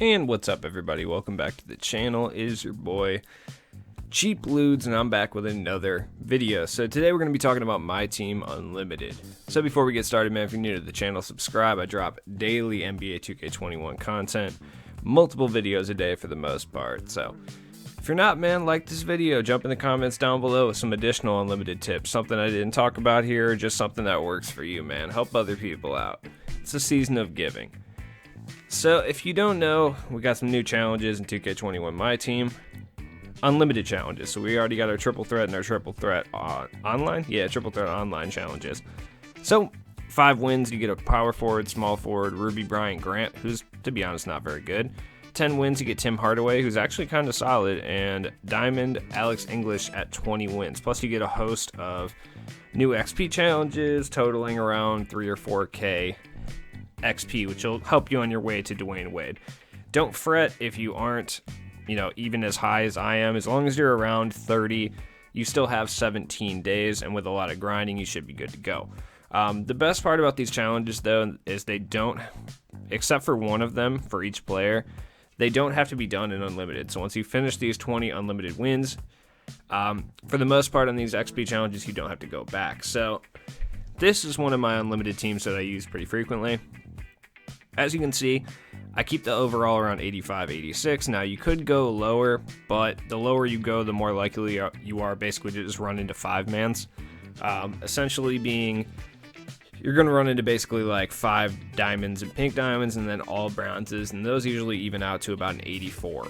And what's up, everybody? Welcome back to the channel. It is your boy Cheap Ludes, and I'm back with another video. So today we're going to be talking about My Team Unlimited. So before we get started, man, if you're new to the channel, subscribe. I drop daily NBA 2K21 content, multiple videos a day for the most part. So if you're not, man, like this video, jump in the comments down below with some additional unlimited tips, something I didn't talk about here, or just something that works for you, man. Help other people out. It's a season of giving. So if you don't know, we got some new challenges in 2K21 My Team. Unlimited challenges. So we already got our triple threat and our triple threat online. Yeah, triple threat online challenges. So 5 wins, you get a power forward, small forward, Ruby Bryant Grant, who's, to be honest, not very good. 10 wins, you get Tim Hardaway, who's actually kind of solid, and Diamond Alex English at 20 wins. Plus you get a host of new XP challenges totaling around 3 or 4K XP, which will help you on your way to Dwayne Wade. Don't fret if you aren't, even as high as I am. As long as you're around 30, you still have 17 days, and with a lot of grinding, you should be good to go. The best part about these challenges, though, is they don't, except for one of them for each player, they don't have to be done in unlimited. So once you finish these 20 unlimited wins, for the most part on these XP challenges, you don't have to go back. So this is one of my unlimited teams that I use pretty frequently. As you can see, I keep the overall around 85, 86. Now, you could go lower, but the lower you go, the more likely you are basically to just run into 5-mans. Essentially being, you're going to run into basically like 5 diamonds and pink diamonds and then all bronzes, and those usually even out to about an 84.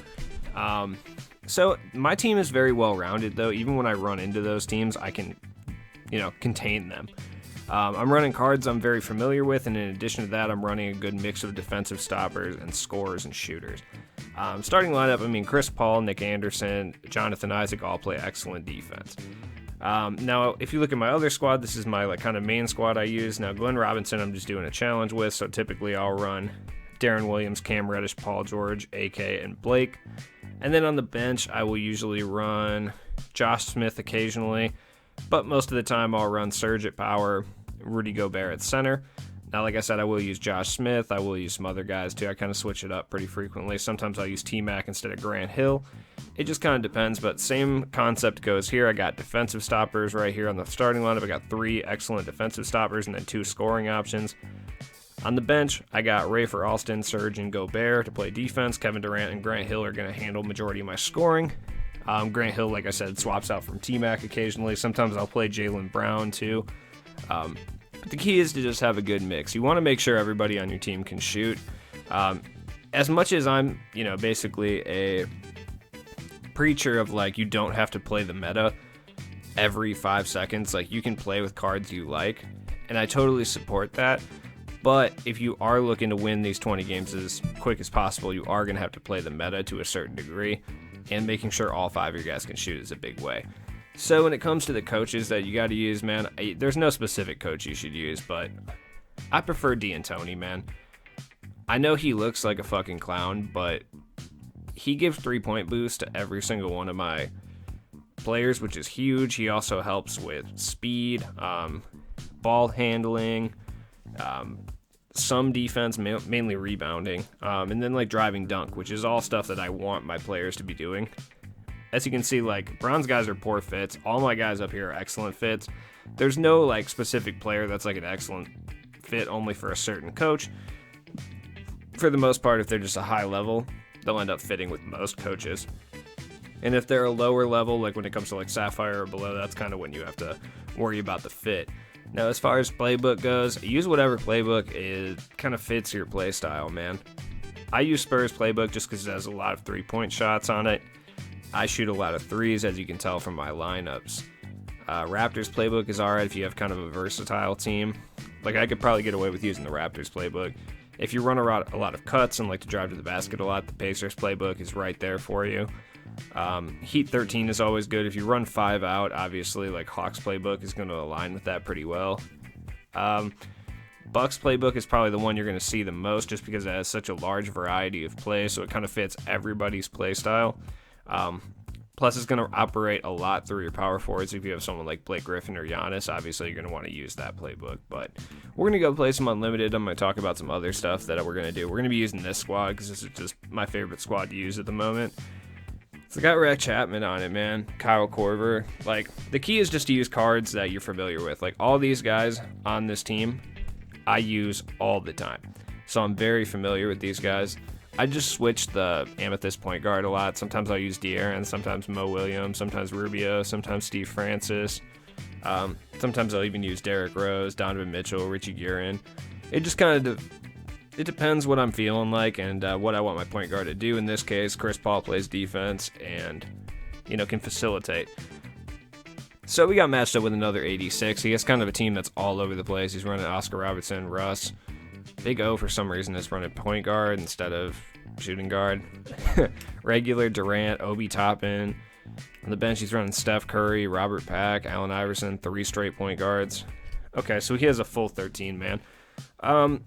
So my team is very well-rounded, though. Even when I run into those teams, I can, contain them. I'm running cards I'm very familiar with, and in addition to that, I'm running a good mix of defensive stoppers and scorers and shooters. Starting lineup, Chris Paul, Nick Anderson, Jonathan Isaac all play excellent defense. Now, if you look at my other squad, this is my kind of main squad I use. Now, Glenn Robinson I'm just doing a challenge with, so typically I'll run Darren Williams, Cam Reddish, Paul George, AK, and Blake. And then on the bench, I will usually run Josh Smith occasionally, but most of the time I'll run Serge at power, Rudy Gobert at center. Now, like I said, I will use Josh Smith. I will use some other guys too. I kind of switch it up pretty frequently. Sometimes I'll use T-Mac instead of Grant Hill. It just kind of depends, but same concept goes here. I got defensive stoppers right here on the starting lineup. I got 3 excellent defensive stoppers and then 2 scoring options. On the bench, I got Rafer Alston, Serge, and Gobert to play defense. Kevin Durant and Grant Hill are going to handle majority of my scoring. Grant Hill, like I said, swaps out from T-Mac occasionally. Sometimes I'll play Jaylen Brown too. But the key is to just have a good mix. You want to make sure everybody on your team can shoot. As much as I'm, basically a preacher of you don't have to play the meta every 5 seconds. You can play with cards you like, and I totally support that. But if you are looking to win these 20 games as quick as possible, you are going to have to play the meta to a certain degree. And making sure all 5 of your guys can shoot is a big way. So when it comes to the coaches that you got to use, man, there's no specific coach you should use, but I prefer D'Antoni, man. I know he looks like a fucking clown, but he gives 3-point boost to every single one of my players, which is huge. He also helps with speed, ball handling, some defense, mainly rebounding, and then driving dunk, which is all stuff that I want my players to be doing. As you can see, Brown's guys are poor fits. All my guys up here are excellent fits. There's no specific player that's an excellent fit only for a certain coach. For the most part, if they're just a high level, they'll end up fitting with most coaches. And if they're a lower level, when it comes to Sapphire or below, that's kind of when you have to worry about the fit. Now, as far as playbook goes, use whatever playbook kind of fits your play style, man. I use Spurs playbook just because it has a lot of 3-point shots on it. I shoot a lot of 3s, as you can tell from my lineups. Raptors playbook is alright if you have kind of a versatile team. I could probably get away with using the Raptors playbook. If you run a lot of cuts and like to drive to the basket a lot, the Pacers playbook is right there for you. Heat 13 is always good. If you run 5 out, obviously, Hawks playbook is going to align with that pretty well. Bucks playbook is probably the one you're going to see the most just because it has such a large variety of plays, so it kind of fits everybody's play style. Plus, it's going to operate a lot through your power forwards. If you have someone like Blake Griffin or Giannis, obviously you're going to want to use that playbook. But we're going to go play some Unlimited. I'm going to talk about some other stuff that we're going to do. We're going to be using this squad because this is just my favorite squad to use at the moment. It's got Rick Chapman on it, man. Kyle Korver. Like, the key is just to use cards that you're familiar with. Like, all these guys on this team, I use all the time. So I'm very familiar with these guys. I just switch the Amethyst point guard a lot. Sometimes I'll use De'Aaron, sometimes Mo Williams, sometimes Rubio, sometimes Steve Francis. Sometimes I'll even use Derrick Rose, Donovan Mitchell, Richie Guerin. It just kind of it depends what I'm feeling like and what I want my point guard to do. In this case, Chris Paul plays defense and, can facilitate. So we got matched up with another 86. He has kind of a team that's all over the place. He's running Oscar Robertson, Russ. Big O for some reason is running point guard instead of shooting guard. Regular Durant, Obi Toppin. On the bench, he's running Steph Curry, Robert Pack, Allen Iverson, 3 straight point guards. Okay, so he has a full 13, man.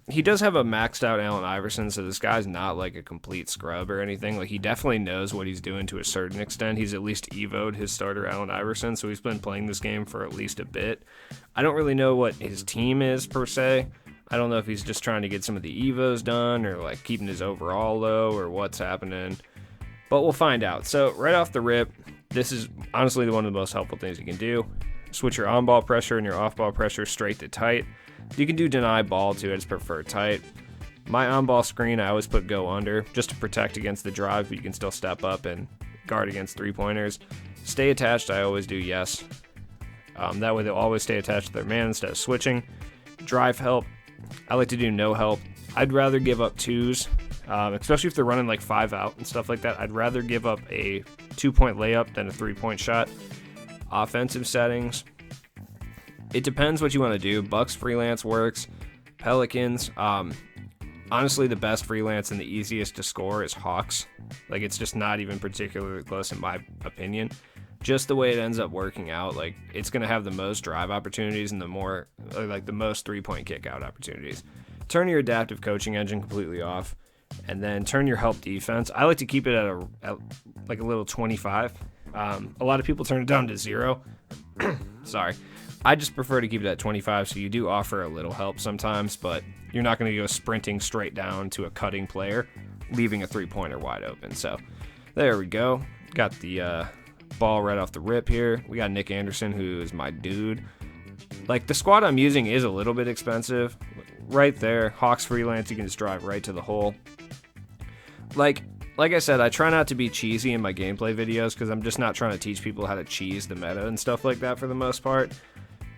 He does have a maxed out Allen Iverson, so this guy's not like a complete scrub or anything. Like, he definitely knows what he's doing to a certain extent. He's at least evoed his starter Allen Iverson, so he's been playing this game for at least a bit. I don't really know what his team is per se. I don't know if he's just trying to get some of the evos done or like keeping his overall low or what's happening, but we'll find out. So right off the rip, this is honestly one of the most helpful things you can do. Switch your on-ball pressure and your off-ball pressure straight to tight. You can do deny ball too, I just prefer tight. My on-ball screen, I always put go under just to protect against the drive, but you can still step up and guard against three-pointers. Stay attached, I always do yes. That way they'll always stay attached to their man instead of switching. Drive help, I like to do no help. I'd rather give up 2s, especially if they're running like 5 out and stuff like that. I'd rather give up a 2-point layup than a 3-point shot. Offensive settings, it depends what you want to do. Bucks freelance works. Pelicans, honestly, the best freelance and the easiest to score is Hawks. Like, it's just not even particularly close in my opinion. Just the way it ends up working out, like, it's going to have the most drive opportunities and the most 3-point kick out opportunities. Turn your adaptive coaching engine completely off, and then turn your help defense. I like to keep it at a little 25. A lot of people turn it down to 0. Sorry. I just prefer to keep it at 25, so you do offer a little help sometimes, but you're not going to go sprinting straight down to a cutting player, leaving a 3-pointer wide open. So there we go. Got the ball right off the rip here. We got Nick Anderson, who is my dude. Like, the squad I'm using is a little bit expensive. Right there, Hawks freelance, you can just drive right to the hole. Like I said, I try not to be cheesy in my gameplay videos because I'm just not trying to teach people how to cheese the meta and stuff like that for the most part.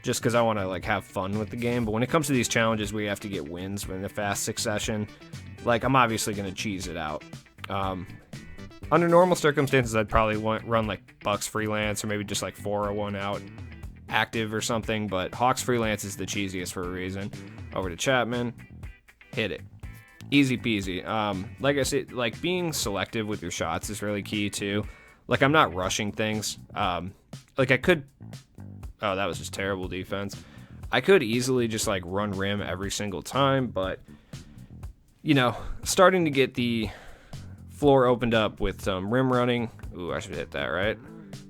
Just because I want to like have fun with the game. But when it comes to these challenges where you have to get wins in a fast succession, like, I'm obviously going to cheese it out. Under normal circumstances, I'd probably run like Bucks freelance or maybe just like 401 out active or something. But Hawks freelance is the cheesiest for a reason. Over to Chapman, hit it. Easy peasy. Like I said, like, being selective with your shots is really key too. Like, I'm not rushing things. Like, I could. Oh, that was just terrible defense. I could easily just like run rim every single time, but starting to get the floor opened up with some rim running. Ooh, I should hit that, right?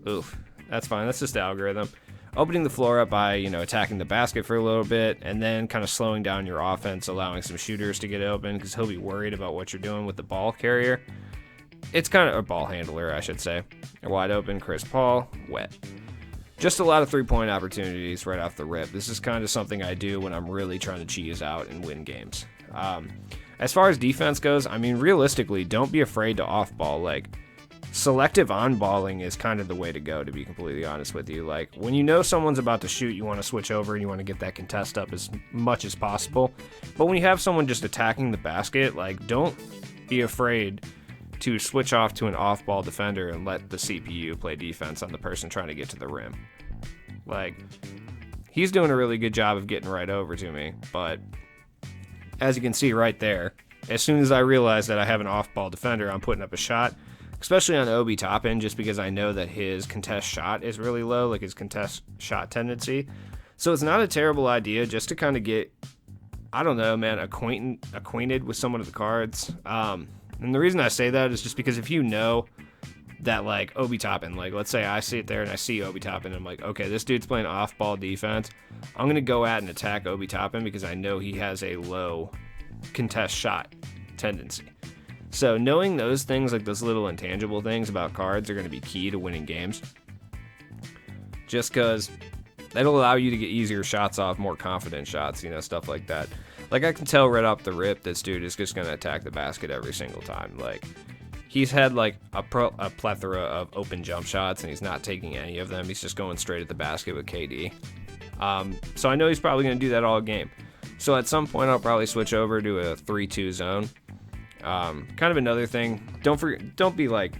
Oof, that's fine. That's just the algorithm. Opening the floor up by, attacking the basket for a little bit and then kind of slowing down your offense, allowing some shooters to get open because he'll be worried about what you're doing with the ball carrier. It's kind of a ball handler, I should say. Wide open, Chris Paul, wet. Just a lot of 3-point opportunities right off the rip. This is kind of something I do when I'm really trying to cheese out and win games. As far as defense goes, I mean, realistically, don't be afraid to off-ball. Like, selective on-balling is kind of the way to go, to be completely honest with you. Like, when you know someone's about to shoot, you want to switch over and you want to get that contest up as much as possible. But when you have someone just attacking the basket, like, don't be afraid to switch off to an off-ball defender and let the CPU play defense on the person trying to get to the rim. Like, he's doing a really good job of getting right over to me, but as you can see right there, as soon as I realize that I have an off-ball defender, I'm putting up a shot, especially on Obi Toppin, just because I know that his contest shot is really low, like his contest shot tendency. So it's not a terrible idea just to kind of get, I don't know, man, acquainted with some of the cards. And the reason I say that is just because if you know that like Obi Toppin, like let's say I sit there and I see Obi Toppin, I'm like, okay, this dude's playing off-ball defense. I'm gonna go at and attack Obi Toppin because I know he has a low contest shot tendency. So knowing those things, like those little intangible things about cards, are gonna be key to winning games. Just because that'll allow you to get easier shots off, more confident shots, you know, stuff like that. Like I can tell right off the rip, this dude is just gonna attack the basket every single time. Like he's had like a plethora of open jump shots, and he's not taking any of them. He's just going straight at the basket with KD. So I know he's probably going to do that all game. So at some point, I'll probably switch over to a 3-2 zone. Kind of another thing, don't be like,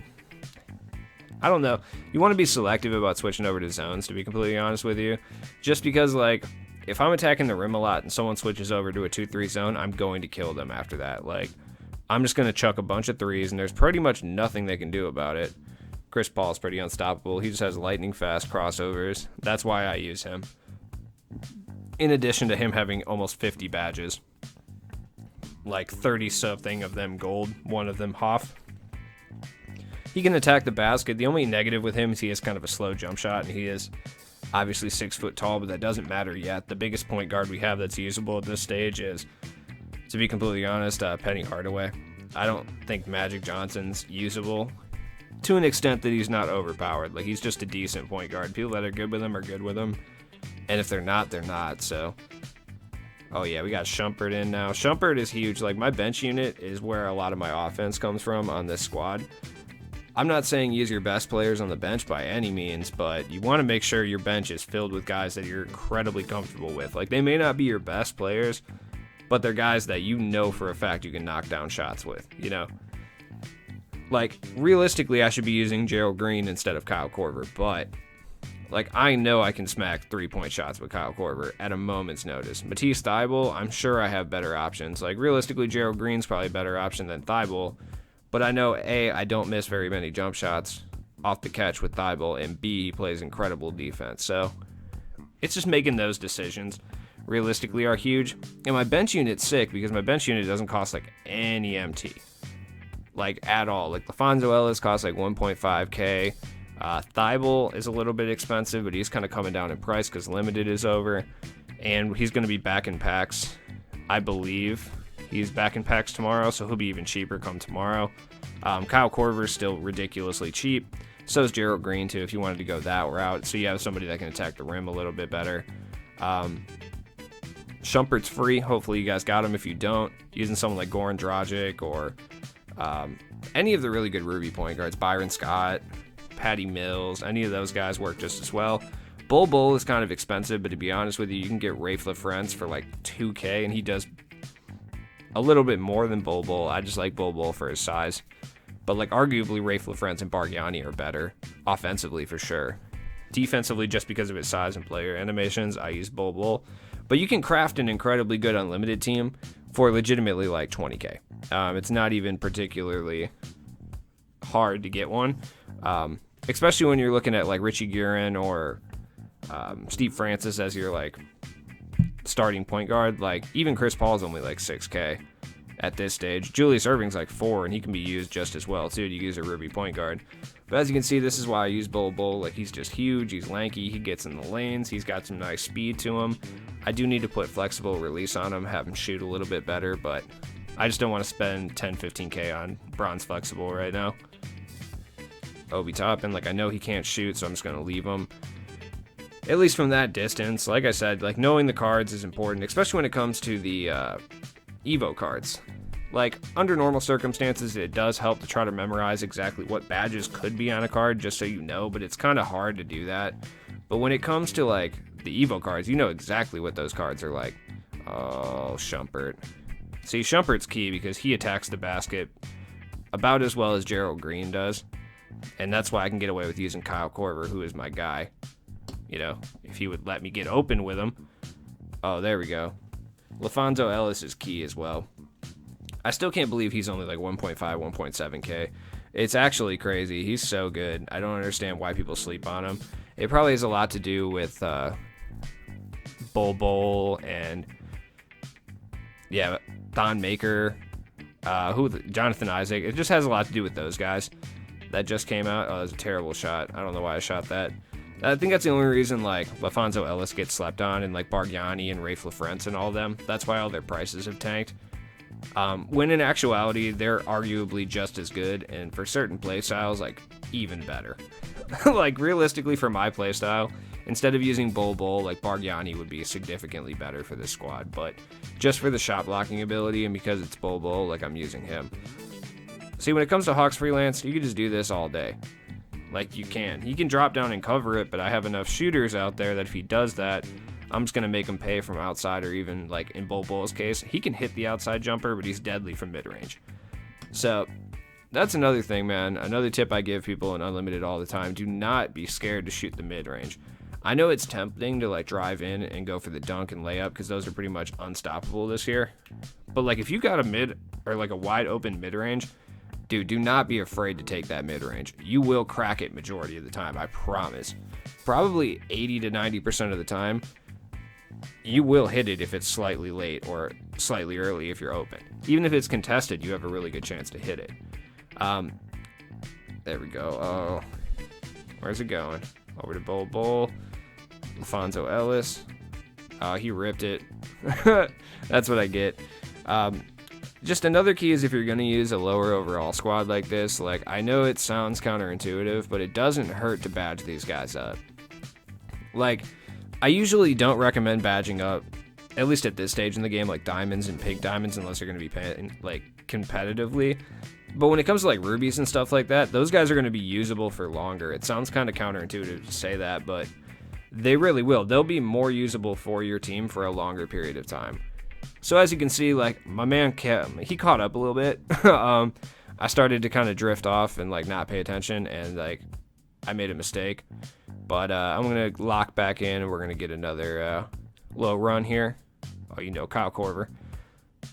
I don't know. You want to be selective about switching over to zones, to be completely honest with you. Just because, like, if I'm attacking the rim a lot and someone switches over to a 2-3 zone, I'm going to kill them after that. Like, I'm just going to chuck a bunch of threes, and there's pretty much nothing they can do about it. Chris Paul's pretty unstoppable. He just has lightning fast crossovers. That's why I use him. In addition to him having almost 50 badges. Like 30-something of them gold, one of them Hoff. He can attack the basket. The only negative with him is he has kind of a slow jump shot, and he is obviously 6 foot tall, but that doesn't matter yet. The biggest point guard we have that's usable at this stage is, to be completely honest, Penny Hardaway. I don't think Magic Johnson's usable to an extent that he's not overpowered. Like, he's just a decent point guard. People that are good with him are good with him. And if they're not, they're not. So, oh yeah, we got Shumpert in now. Shumpert is huge. Like, my bench unit is where a lot of my offense comes from on this squad. I'm not saying use your best players on the bench by any means, but you want to make sure your bench is filled with guys that you're incredibly comfortable with. Like, they may not be your best players, but they're guys that you know for a fact you can knock down shots with, you know? Like, realistically, I should be using Gerald Green instead of Kyle Korver, but, like, I know I can smack three-point shots with Kyle Korver at a moment's notice. Matisse Thybulle, I'm sure I have better options. Like, realistically, Gerald Green's probably a better option than Thybulle, but I know, A, I don't miss very many jump shots off the catch with Thybulle, and B, he plays incredible defense. So, it's just making those decisions. Realistically are huge. And my bench unit's sick because my bench unit doesn't cost like any MT. Like at all. Like LaFonso Ellis costs like 1.5k. Thybulle is a little bit expensive, but he's kind of coming down in price because limited is over. And he's going to be back in packs. I believe he's back in packs tomorrow, so he'll be even cheaper come tomorrow. Kyle Korver's still ridiculously cheap. So is Gerald Green too, if you wanted to go that route. So you have somebody that can attack the rim a little bit better. Shumpert's free. Hopefully you guys got him. If you don't, using someone like Goran Dragic or any of the really good Ruby point guards, Byron Scott, Patty Mills, any of those guys work just as well. Bol is kind of expensive, but to be honest with you, you can get Rafe LaFrentz for like 2k, and he does a little bit more than Bol. I just like Bol for his size. But like arguably Rafe LaFrentz and Bargnani are better offensively for sure. Defensively, just because of his size and player animations, I use Bol. But you can craft an incredibly good unlimited team for legitimately like 20k. It's not even particularly hard to get one, especially when you're looking at like Richie Guerin or Steve Francis as your like starting point guard. Like even Chris Paul's only like 6k at this stage. Julius Erving's like 4, and he can be used just as well too to use a Ruby point guard. But as you can see, this is why I use Bol. Like, he's just huge, he's lanky, he gets in the lanes, he's got some nice speed to him. I do need to put flexible release on him, have him shoot a little bit better, but I just don't want to spend 10-15k on bronze flexible right now. Obi Toppin, like, I know he can't shoot, so I'm just going to leave him. At least from that distance. Like I said, like, knowing the cards is important, especially when it comes to the Evo cards. Like, under normal circumstances, it does help to try to memorize exactly what badges could be on a card, just so you know, but it's kind of hard to do that. But when it comes to, like, the Evo cards, you know exactly what those cards are like. Oh, Shumpert. See, Shumpert's key because he attacks the basket about as well as Gerald Green does, and that's why I can get away with using Kyle Korver, who is my guy. You know, if he would let me get open with him. Oh, there we go. LaFonso Ellis is key as well. I still can't believe he's only like 1.5, 1.7k. It's actually crazy. He's so good. I don't understand why people sleep on him. It probably has a lot to do with Bol and Thon Maker, Jonathan Isaac. It just has a lot to do with those guys. that just came out. Oh, that was a terrible shot. I don't know why I shot that. I think that's the only reason, like, Lafonso Ellis gets slept on, and, like, Bargnani and Rafe LaFrentz and all of them. That's why all their prices have tanked. When in actuality, they're arguably just as good, and for certain playstyles, like, even better. Like, realistically, for my playstyle, instead of using Bol, like, Bargnani would be significantly better for this squad, but just for the shot blocking ability, and because it's Bol, like, I'm using him. See, when it comes to Hawks Freelance, you can just do this all day. Like, you can. He can drop down and cover it, but I have enough shooters out there that if he does that, I'm just going to make him pay from outside, or even, like, in Bol's case, he can hit the outside jumper, but he's deadly from mid-range. So, that's another thing, man. Another tip I give people in Unlimited all the time. Do not be scared to shoot the mid-range. I know it's tempting to, like, drive in and go for the dunk and layup, because those are pretty much unstoppable this year. But, like, if you got a mid, or, like, a wide-open mid-range, dude, do not be afraid to take that mid-range. You will crack it majority of the time, I promise. Probably 80 to 90% of the time, you will hit it if it's slightly late or slightly early if you're open. Even if it's contested, you have a really good chance to hit it. There we go. Oh, where's it going? Over to Bol. Lafonso Ellis. Oh, he ripped it. That's what I get. Just another key is if you're going to use a lower overall squad like this, like, I know it sounds counterintuitive, but it doesn't hurt to badge these guys up. Like, I usually don't recommend badging up, at least at this stage in the game, like diamonds and pink diamonds, unless you're going to be paying, like, competitively. But when it comes to, like, rubies and stuff like that, those guys are going to be usable for longer. It sounds kind of counterintuitive to say that, but they really will. They'll be more usable for your team for a longer period of time. So as you can see, like, my man, he caught up a little bit. I started to kind of drift off and, like, not pay attention, and, like, I made a mistake. But I'm going to lock back in, and we're going to get another little run here. Oh, you know, Kyle Korver.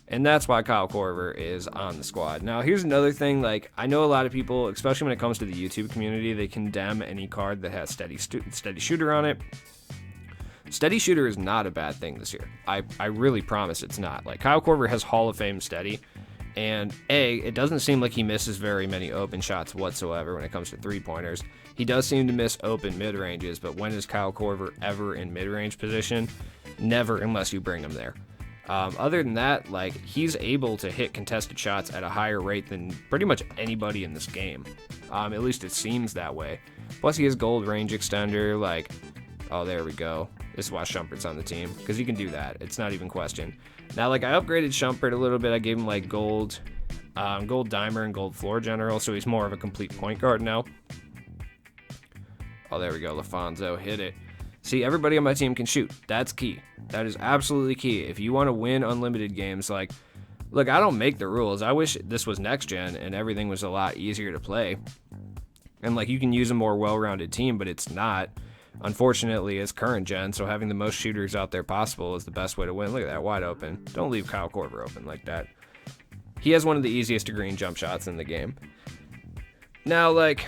And that's why Kyle Korver is on the squad. Now, here's another thing. Like, I know a lot of people, especially when it comes to the YouTube community, they condemn any card that has steady shooter on it. Steady shooter is not a bad thing this year. I really promise it's not. Like, Kyle Korver has Hall of Fame steady, and it doesn't seem like he misses very many open shots whatsoever when it comes to three-pointers. He does seem to miss open mid-ranges, but when is Kyle Korver ever in mid-range position? Never, unless you bring him there. Other than that, like, he's able to hit contested shots at a higher rate than pretty much anybody in this game. At least it seems that way. Plus, he has gold range extender, like, oh, there we go. This is why Shumpert's on the team, because he can do that. It's not even question. Now, like, I upgraded Shumpert a little bit. I gave him, like, gold dimer and gold floor general, so he's more of a complete point guard now. Oh, there we go. Lafonso hit it. See, everybody on my team can shoot. That's key. That is absolutely key. If you want to win unlimited games, like, look, I don't make the rules. I wish this was next gen and everything was a lot easier to play. And, like, you can use a more well-rounded team, but it's not. Unfortunately, it's current gen, so having the most shooters out there possible is the best way to win. Look at that, wide open. Don't leave Kyle Korver open like that. He has one of the easiest to green jump shots in the game. Now, like,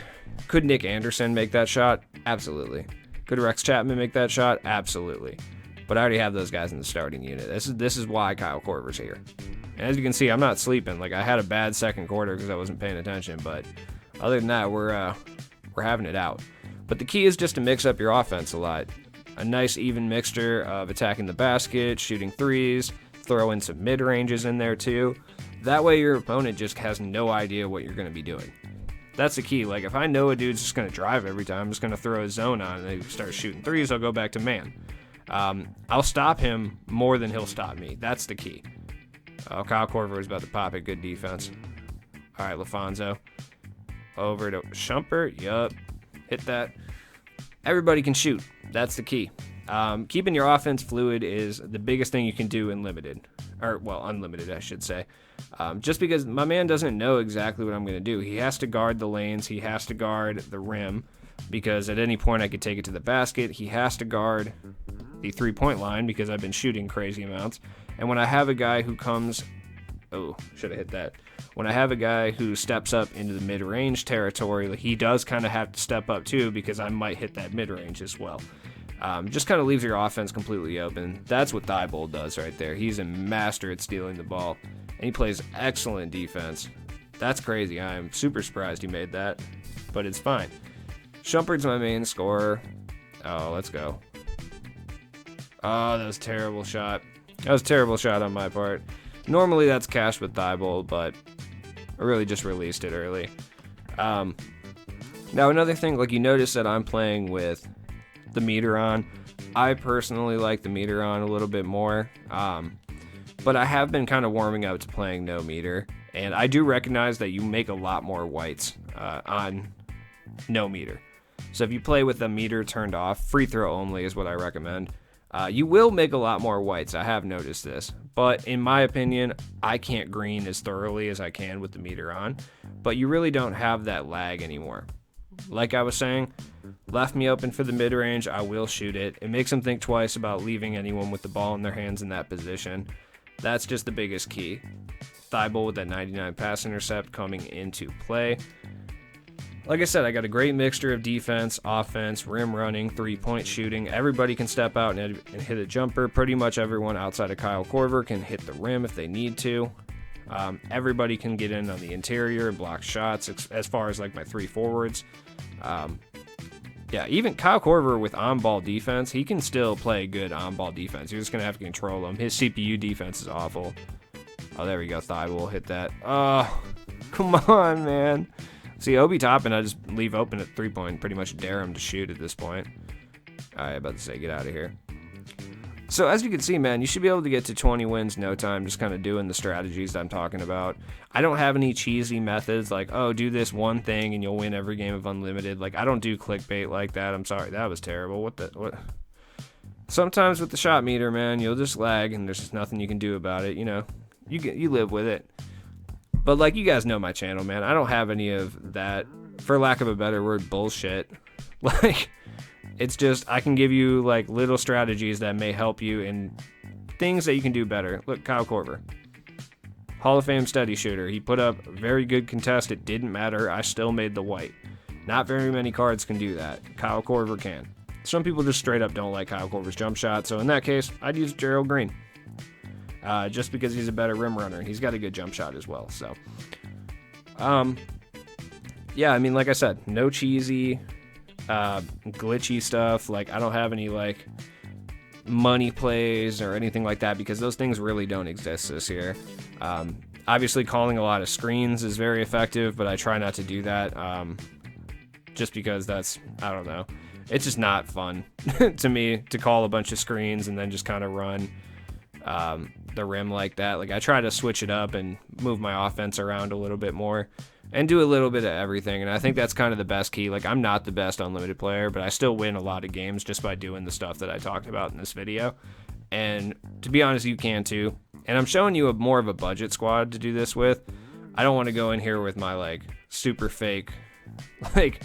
could Nick Anderson make that shot? Absolutely. Could Rex Chapman make that shot? Absolutely. But I already have those guys in the starting unit. This is why Kyle Korver's here. And as you can see, I'm not sleeping. Like, I had a bad second quarter because I wasn't paying attention, but other than that, we're having it out. But the key is just to mix up your offense a lot. A nice even mixture of attacking the basket, shooting threes, throw in some mid-ranges in there too. That way your opponent just has no idea what you're going to be doing. That's the key. Like, if I know a dude's just going to drive every time, I'm just going to throw a zone on and they start shooting threes, I'll go back to man. I'll stop him more than he'll stop me. That's the key. Oh, Kyle Korver was about to pop it. Good defense. All right, Lafonso. Over to Shumpert. Yup. Hit that. Everybody can shoot. That's the key. Keeping your offense fluid is the biggest thing you can do in limited. Or, well, unlimited, I should say. Just because my man doesn't know exactly what I'm going to do. He has to guard the lanes. He has to guard the rim. Because at any point I could take it to the basket. He has to guard the three-point line because I've been shooting crazy amounts. And when I have a guy who comes... Oh, should have hit that. When I have a guy who steps up into the mid-range territory, he does kind of have to step up too because I might hit that mid-range as well. Just kind of leaves your offense completely open. That's what Thibault does right there. He's a master at stealing the ball, and he plays excellent defense. That's crazy. I'm super surprised he made that, but it's fine. Shumpert's my main scorer. Oh, let's go. Oh, that was a terrible shot. That was a terrible shot on my part. Normally that's cashed with Thibault, but I really just released it early. Now another thing, like you notice that I'm playing with the meter on. I personally like the meter on a little bit more, but I have been kind of warming up to playing no meter, and I do recognize that you make a lot more whites on no meter. So if you play with the meter turned off, free throw only is what I recommend. You will make a lot more whites. I have noticed this, but in my opinion, I can't green as thoroughly as I can with the meter on, but you really don't have that lag anymore. Like I was saying, left me open for the mid-range, I will shoot it. It makes them think twice about leaving anyone with the ball in their hands in that position. That's just the biggest key. Thibault with that 99 pass intercept coming into play. Like I said, I got a great mixture of defense, offense, rim running, three-point shooting. Everybody can step out and hit a jumper. Pretty much everyone outside of Kyle Korver can hit the rim if they need to. Everybody can get in on the interior and block shots as far as like my three forwards. Yeah, even Kyle Korver with on-ball defense, he can still play good on-ball defense. You're just going to have to control him. His CPU defense is awful. Oh, there we go. Thibault hit that. Oh, come on, man. See, Obi Toppin, I just leave open at three-point, pretty much dare him to shoot at this point. All right, about to say, get out of here. So as you can see, man, you should be able to get to 20 wins no time, just kind of doing the strategies that I'm talking about. I don't have any cheesy methods like, oh, do this one thing and you'll win every game of Unlimited. Like, I don't do clickbait like that. I'm sorry, that was terrible. What? Sometimes with the shot meter, man, you'll just lag and there's just nothing you can do about it. You know, you live with it. But like you guys know my channel, man, I don't have any of that, for lack of a better word, bullshit. Like, it's just, I can give you like little strategies that may help you in things that you can do better. Look, Kyle Korver, Hall of Fame steady shooter. He put up a very good contest. It didn't matter. I still made the white. Not very many cards can do that. Kyle Korver can. Some people just straight up don't like Kyle Korver's jump shot. So in that case, I'd use Gerald Green. Just because he's a better rim runner and he's got a good jump shot as well. So, yeah, I mean, like I said, no cheesy, glitchy stuff. Like, I don't have any like money plays or anything like that because those things really don't exist this year. Obviously calling a lot of screens is very effective, but I try not to do that. Just because that's, I don't know, it's just not fun to me to call a bunch of screens and then just kind of run the rim like that. Like, I try to switch it up and move my offense around a little bit more and do a little bit of everything, and I think that's kind of the best key. Like, I'm not the best Unlimited player, but I still win a lot of games just by doing the stuff that I talked about in this video, and to be honest, you can too. And I'm showing you more of a budget squad to do this with. I don't want to go in here with my like super fake like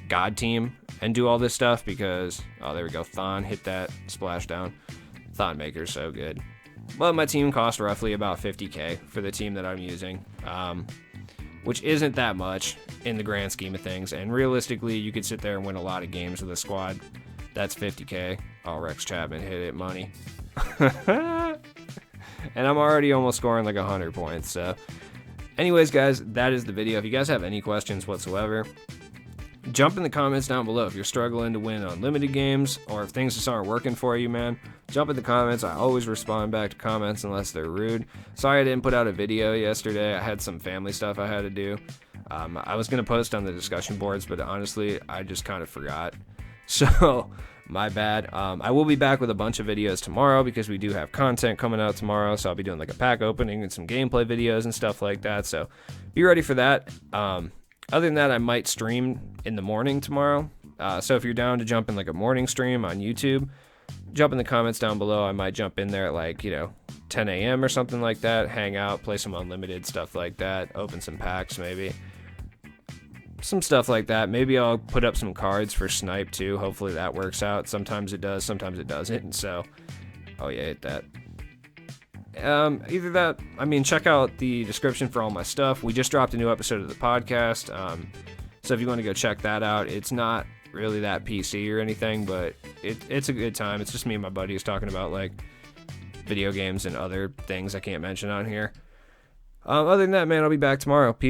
god team and do all this stuff because, oh, there we go, Thon hit that splashdown. Thon Maker's so good. Well, my team cost roughly about 50k for the team that I'm using, which isn't that much in the grand scheme of things. And realistically, you could sit there and win a lot of games with a squad. That's 50k. Oh, Rex Chapman hit it, money. And I'm already almost scoring like 100 points. So, anyways, guys, that is the video. If you guys have any questions whatsoever, jump in the comments down below. If you're struggling to win Unlimited games or if things just aren't working for you, man, jump in the comments. I always respond back to comments unless they're rude. Sorry I didn't put out a video yesterday. I had some family stuff I had to do. I was going to post on the discussion boards, but honestly, I just kind of forgot. So, my bad. I will be back with a bunch of videos tomorrow because we do have content coming out tomorrow. So I'll be doing like a pack opening and some gameplay videos and stuff like that. So be ready for that. Other than that, I might stream in the morning tomorrow. So if you're down to jump in like a morning stream on YouTube, jump in the comments down below. I might jump in there at like, 10 a.m. or something like that. Hang out, play some Unlimited, stuff like that. Open some packs maybe. Some stuff like that. Maybe I'll put up some cards for Snipe too. Hopefully that works out. Sometimes it does, sometimes it doesn't. So, oh yeah, hit that. Either that, I mean, check out the description for all my stuff. We just dropped a new episode of the podcast. So if you want to go check that out, it's not really that PC or anything, but it's a good time. It's just me and my buddies talking about like video games and other things I can't mention on here. Other than that, man, I'll be back tomorrow. Peace.